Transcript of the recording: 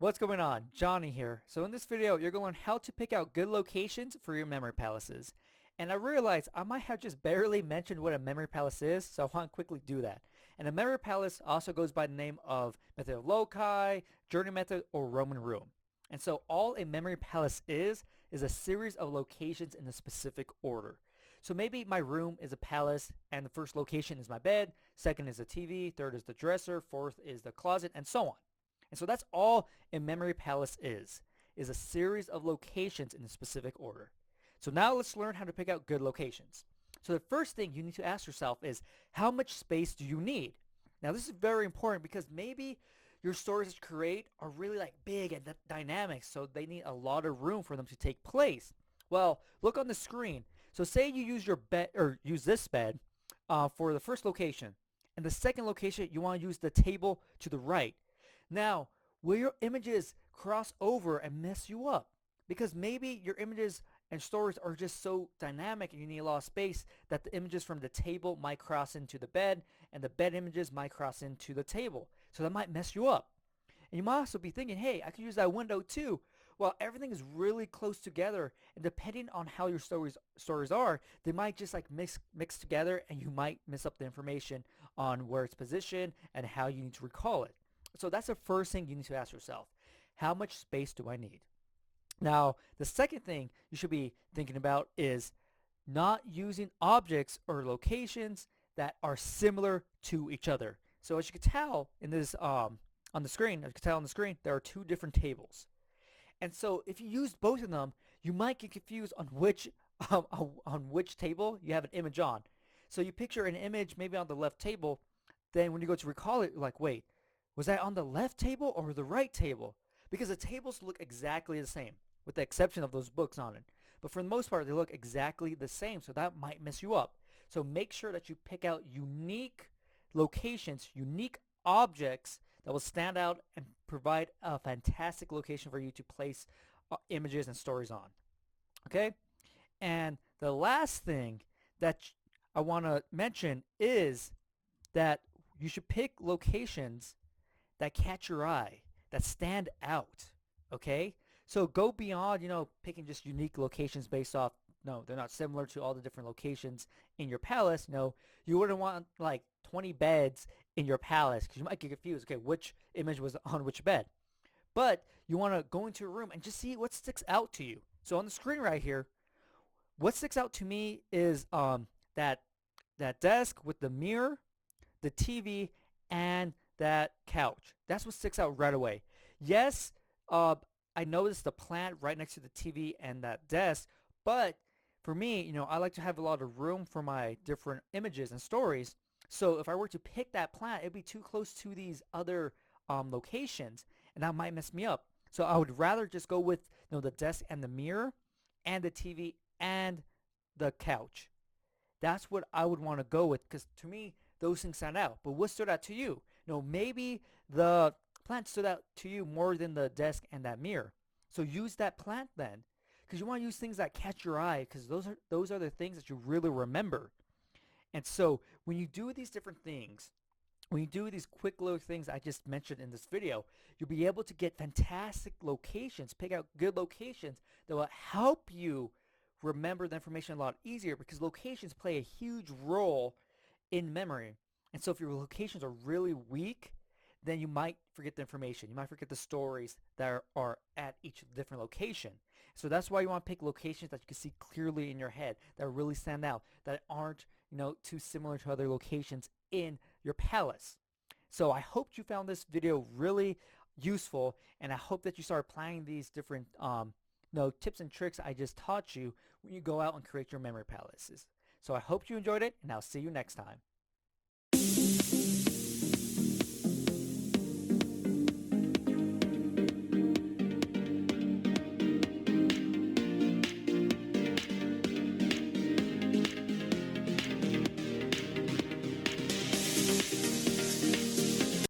What's going on? Johnny here. So in this video, you're going to learn how to pick out good locations for your memory palaces. And I realized I might have just barely mentioned what a memory palace is, so I want to quickly do that. And a memory palace also goes by the name of method of Loci, journey method, or Roman room. And so all a memory palace is a series of locations in a specific order. So maybe my room is a palace and the first location is my bed, second is the TV, third is the dresser, fourth is the closet, and so on. And so that's all a memory palace is a series of locations in a specific order. So now let's learn how to pick out good locations. So the first thing you need to ask yourself is, how much space do you need? Now this is very important because maybe your stories that you create are really like big and dynamic, so they need a lot of room for them to take place. Well, look on the screen. So say you use your bed or use this bed for the first location, and the second location you want to use the table to the right. Now, will your images cross over and mess you up? Because maybe your images and stories are just so dynamic and you need a lot of space that the images from the table might cross into the bed and the bed images might cross into the table. So that might mess you up. And you might also be thinking, hey, I could use that window too. Well, everything is really close together, and depending on how your stories are, they might just like mix together, and you might miss up the information on where it's positioned and how you need to recall it. So that's the first thing you need to ask yourself. How much space do I need? Now, the second thing you should be thinking about is not using objects or locations that are similar to each other. So as you can tell in this on the screen, as you can tell on the screen, there are two different tables. And so if you use both of them, you might get confused on which table you have an image on. So you picture an image maybe on the left table, then when you go to recall it, you're like, wait, was that on the left table or the right table? Because the tables look exactly the same, with the exception of those books on it. But for the most part, they look exactly the same, so that might mess you up. So make sure that you pick out unique locations, unique objects that will stand out and provide a fantastic location for you to place images and stories on. Okay? And the last thing that I want to mention is that you should pick locations that catch your eye, that stand out, okay? So go beyond, picking just unique locations based off, no, they're not similar to all the different locations in your palace. No, you wouldn't want like 20 beds in your palace because you might get confused, okay, which image was on which bed. But you want to go into a room and just see what sticks out to you. So on the screen right here, what sticks out to me is that desk with the mirror, the TV, and that couch. That's what sticks out right away. Yes, uh, I noticed the plant right next to the TV and that desk, but for me, I like to have a lot of room for my different images and stories. So if I were to pick that plant, it'd be too close to these other locations, and that might mess me up. So I would rather just go with the desk and the mirror, and the TV and the couch. That's what I would want to go with because to me, those things stand out. But what stood out to you? Maybe the plant stood out to you more than the desk and that mirror. So use that plant then because you want to use things that catch your eye because those are the things that you really remember. And so when you do these different things, when you do these quick little things I just mentioned in this video, you'll be able to get fantastic locations, pick out good locations that will help you remember the information a lot easier because locations play a huge role in memory. And so if your locations are really weak, then you might forget the information. You might forget the stories that are at each different location. So that's why you want to pick locations that you can see clearly in your head, that really stand out, that aren't, too similar to other locations in your palace. So I hope you found this video really useful, and I hope that you start applying these different tips and tricks I just taught you when you go out and create your memory palaces. So I hope you enjoyed it, and I'll see you next time.